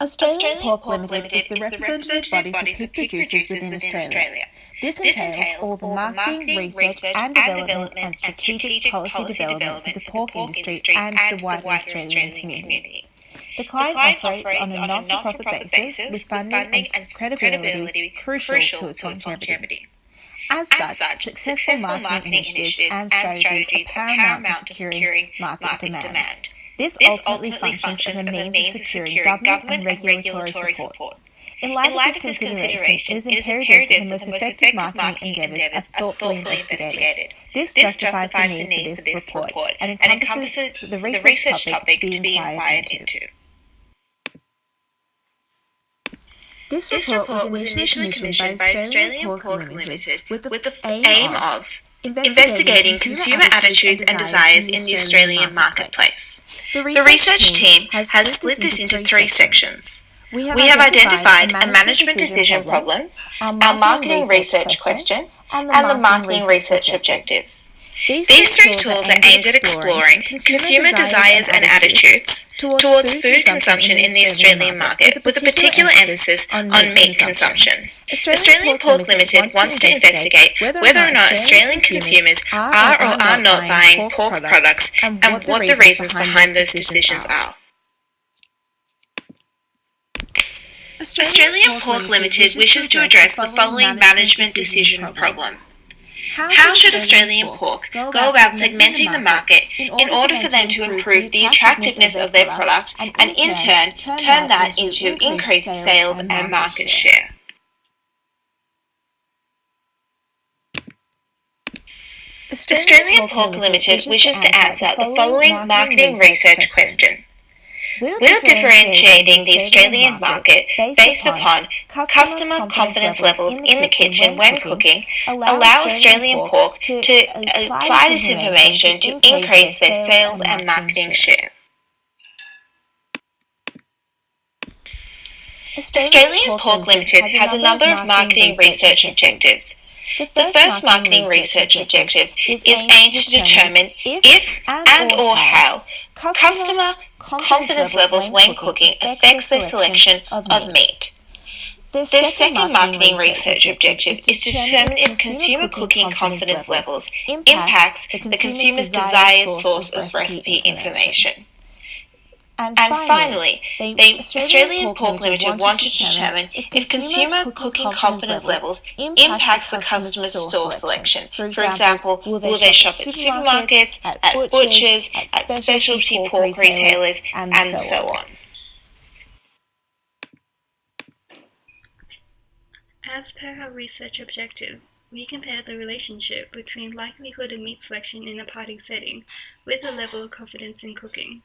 Australian Pork Limited is the representative body for pig producers within Australia. This entails all the marketing, research and development and strategic policy development for the pork industry and the wider Australian community. The client operates on a not-for-profit basis with funding and credibility crucial to its longevity. As such, successful marketing initiatives and strategies are paramount to securing market demand. This ultimately functions as a means of securing government and regulatory support. In light of this consideration, it is imperative that the most effective marketing endeavours are thoughtfully investigated. This justifies the need for this report and encompasses the research topic to be inquired into. This report was initially commissioned by Australian Pork Limited with the aim of investigating consumer attitudes and desires in the Australian marketplace. The research team has split this into 3 sections. We have identified a management decision problem, our marketing research question, and the marketing research objectives. These 3 tools are aimed at exploring consumer desires and attitudes towards food consumption in the Australian market, with a particular emphasis on meat consumption. Australian Pork Limited wants to investigate whether or not Australian consumers are or are not buying pork products and what the reasons behind those decisions are. Australian Pork Limited wishes to address the following management decision problem. How should Australian Pork go about segmenting the market in order for them to improve the attractiveness of their product and in turn turn that into increased sales and market share? Australian Pork Limited wishes to answer the following marketing research question. Will differentiating the Australian market based upon customer confidence levels in the kitchen when cooking allow Australian Pork to apply this information to increase their sales and marketing share? Australian Pork Limited has a number of marketing research objectives. The first marketing research objective is aimed to determine if and or how customer confidence levels when cooking affects their selection of meat. The second marketing research objective is to determine if consumer cooking confidence levels impacts the consumer's desired source of recipe information. And finally, the Australian Pork Limited wanted to determine if consumer cooking confidence levels impacts the customer's store selection. For example, will they shop at supermarkets, at butchers, at specialty pork retailers, and so on. As per our research objectives, we compare the relationship between likelihood of meat selection in a party setting with the level of confidence in cooking.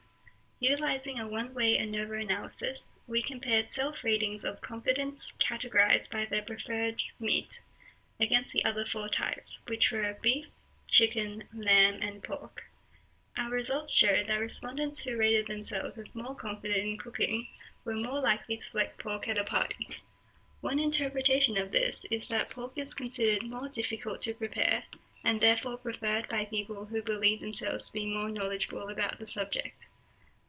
Utilizing a one-way ANOVA analysis, we compared self-ratings of confidence categorized by their preferred meat against the other 4 types, which were beef, chicken, lamb, and pork. Our results showed that respondents who rated themselves as more confident in cooking were more likely to select pork at a party. One interpretation of this is that pork is considered more difficult to prepare and therefore preferred by people who believe themselves to be more knowledgeable about the subject.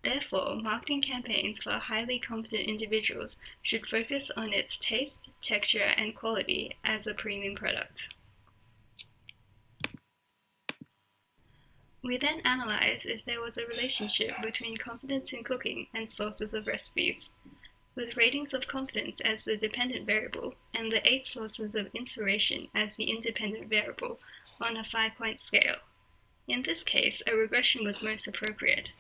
Therefore, marketing campaigns for highly competent individuals should focus on its taste, texture, and quality as a premium product. We then analyzed if there was a relationship between confidence in cooking and sources of recipes, with ratings of confidence as the dependent variable and the 8 sources of inspiration as the independent variable on a 5-point scale. In this case, a regression was most appropriate.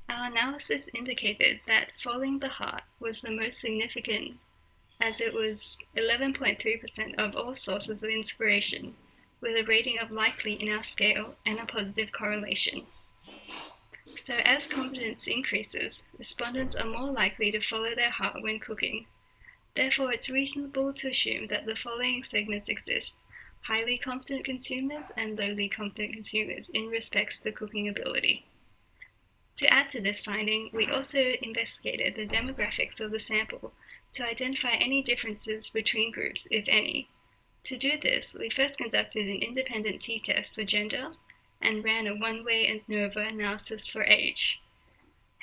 Our analysis indicated that Following the Heart was the most significant, as it was 11.3% of all sources of inspiration, with a rating of likely in our scale and a positive correlation. So as confidence increases, respondents are more likely to follow their heart when cooking. Therefore, it's reasonable to assume that the following segments exist: highly competent consumers and lowly competent consumers in respects to cooking ability. To add to this finding, we also investigated the demographics of the sample to identify any differences between groups, if any. To do this, we first conducted an independent t-test for gender and ran a one-way ANOVA analysis for age.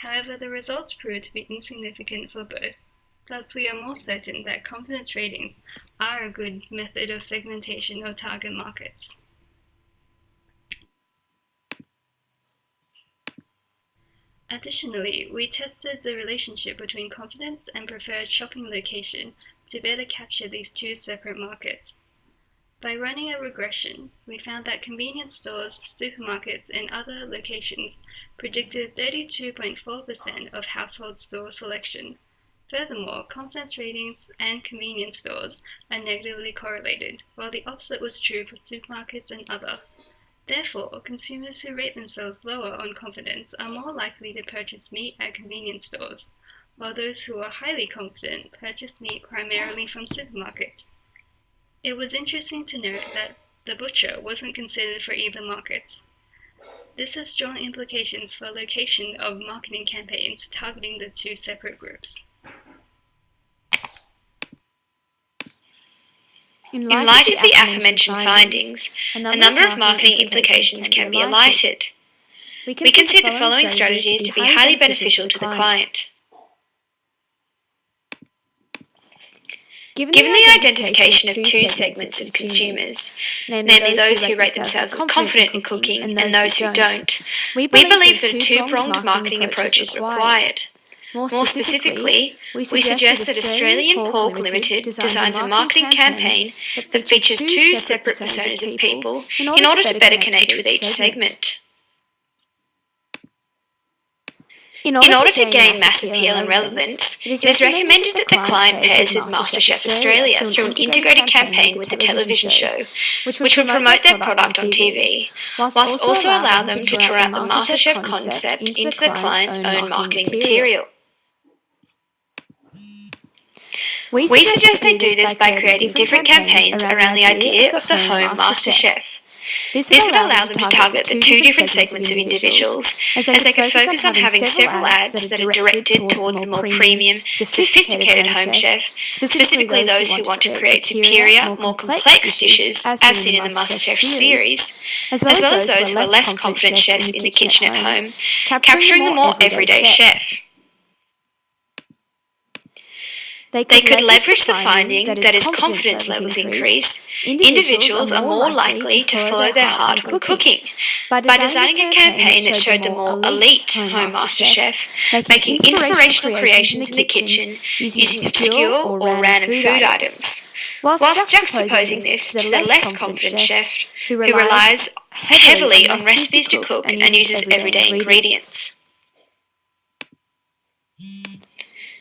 However, the results proved to be insignificant for both, Thus, we are more certain that confidence ratings are a good method of segmentation of target markets. Additionally, we tested the relationship between confidence and preferred shopping location to better capture these two separate markets. By running a regression, we found that convenience stores, supermarkets, and other locations predicted 32.4% of household store selection. Furthermore, confidence ratings and convenience stores are negatively correlated, while the opposite was true for supermarkets and other. Therefore, consumers who rate themselves lower on confidence are more likely to purchase meat at convenience stores, while those who are highly confident purchase meat primarily from supermarkets. It was interesting to note that the butcher wasn't considered for either markets. This has strong implications for location of marketing campaigns targeting the two separate groups. In light of the aforementioned findings, a number of marketing implications can be elicited. We can see the following strategies to be highly beneficial to the client. Given the identification of two segments of consumers, namely those who rate themselves as confident in cooking and those who don't, we believe that a two-pronged marketing approach is required. More specifically, we suggest that Australian Pork Limited designs a marketing campaign that features two separate personas of people in order to better connect with each segment. In order to gain mass appeal and relevance, it is recommended that the client pairs with MasterChef Australia through an integrated campaign with the television show, which will promote their product on TV, whilst also allow them to draw out the MasterChef concept into the client's own marketing material. We suggest they do this by creating different campaigns around the idea of the home MasterChef. This would allow them to target the two different segments of individuals, as they could focus on having several ads that are directed towards the more premium, sophisticated home chef, specifically those who want to create superior, more complex dishes, as seen in the MasterChef series, as well as those who are less confident chefs in the kitchen at home, capturing the more everyday chef. They could leverage the finding that as confidence levels increase, individuals are more likely to follow their heart when cooking by designing a campaign that showed the more elite home MasterChef making inspirational creations in the kitchen using obscure or random food items, whilst juxtaposing this to the less confident chef who relies heavily on recipes to cook and uses everyday ingredients.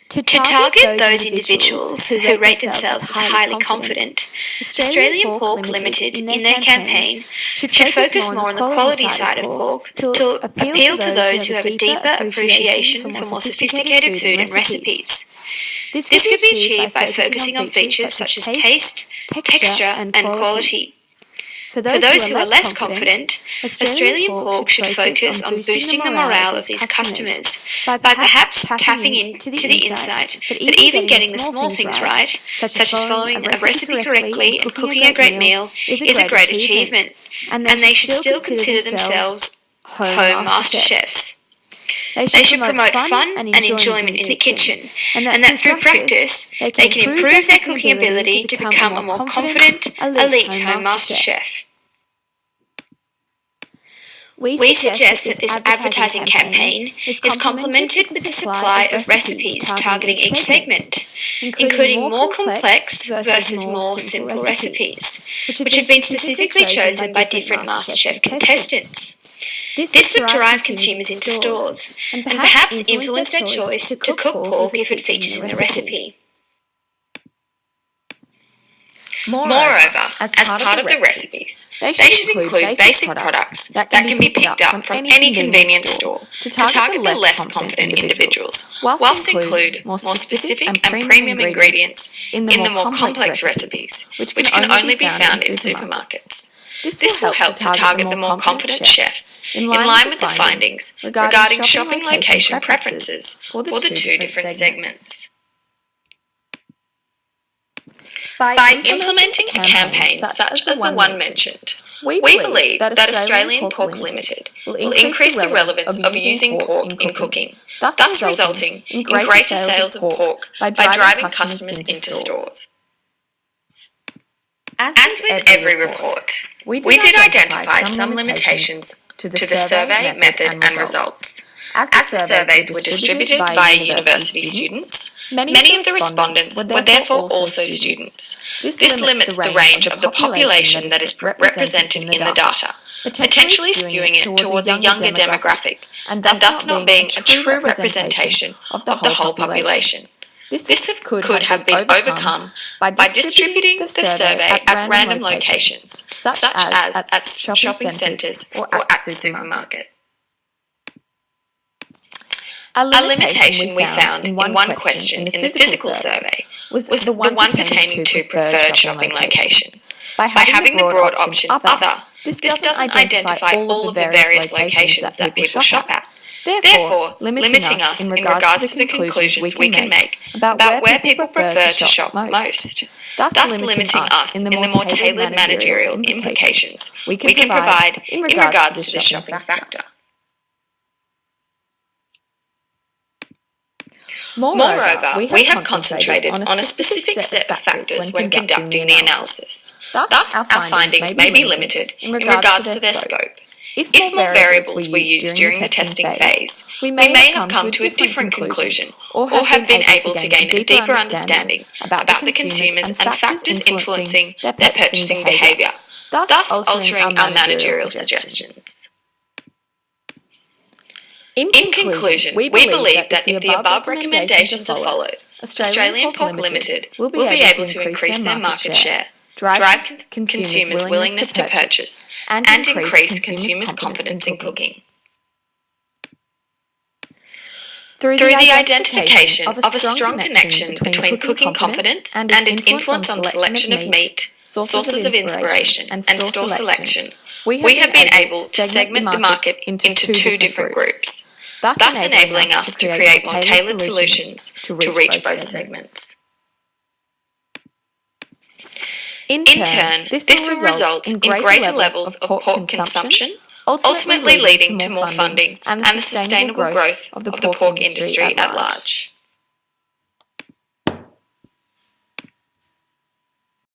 To target those individuals who rate themselves as highly confident, Australian Pork Limited, in their campaign, should focus more on the quality side of pork to appeal to those who have a deeper appreciation for more sophisticated food and recipes. This could be achieved by focusing on features such as taste, texture, and quality. For those who are less confident, Australian Pork should focus on boosting the morale of these customers by perhaps tapping into the insight that even getting the small things right, such as following a recipe correctly and cooking a great meal, is a great achievement, and they should still consider themselves home MasterChefs. They should promote fun and enjoyment in the kitchen, and that through practice, they can improve their cooking ability to become a more confident, elite home MasterChef. We suggest that this advertising campaign is complemented with the supply of recipes targeting each segment, including more complex versus more simple recipes, which have been specifically chosen by different MasterChef contestants. This would drive consumers into stores and perhaps influence their choice to cook pork if it features in the recipe. Moreover, as part of the recipes, they should include basic products that can be picked up from any convenience store to target the less confident individuals, whilst include more specific and premium ingredients in the more complex recipes, which can only be found in supermarkets. This will help to target the more confident chefs, in line with the findings regarding shopping location preferences for the two different segments. By implementing a campaign such as the one mentioned, We believe that Australian Pork Limited will increase the relevance of using pork in cooking, thus resulting in greater sales of pork by driving customers into stores. As with every report, we did identify some limitations to the survey method and results. As the surveys were distributed via university students, many of the respondents were therefore also students. This limits the range of the population that is represented in the data, potentially skewing it towards a younger demographic, and thus not being a true representation of the whole population. This could have been overcome by distributing the survey at random locations, such as at shopping centres or at the supermarket. A limitation we found in one question in the physical survey was the one pertaining to preferred shopping location. By having the broad option other, this doesn't identify all of the various locations that people shop at, therefore limiting us in regards to the conclusions we can make about where people prefer to shop most, thus limiting us in the more tailored managerial implications we can provide in regards to the shopping factor. Moreover, we have concentrated on a specific set of factors when conducting the analysis. Thus, our findings may be limited in regards to their scope. If more variables were used during the testing phase, we may have come to a different conclusion or have been able to gain a deeper understanding about the consumers and factors influencing their purchasing behaviour, thus altering our managerial suggestions. In conclusion, we believe that if the above recommendations are followed, Australian Pork Limited will be able to increase their market share, drive consumers' willingness to purchase, and increase consumers' confidence in cooking. Through the identification of a strong connection between cooking confidence and its influence on selection of meat, sources of inspiration, and store selection, we have been able to segment the market into two different groups, thus enabling us to create more tailored solutions to reach both segments. In turn, this will result in greater levels of pork consumption, ultimately leading to more funding and the sustainable growth of the pork industry at large.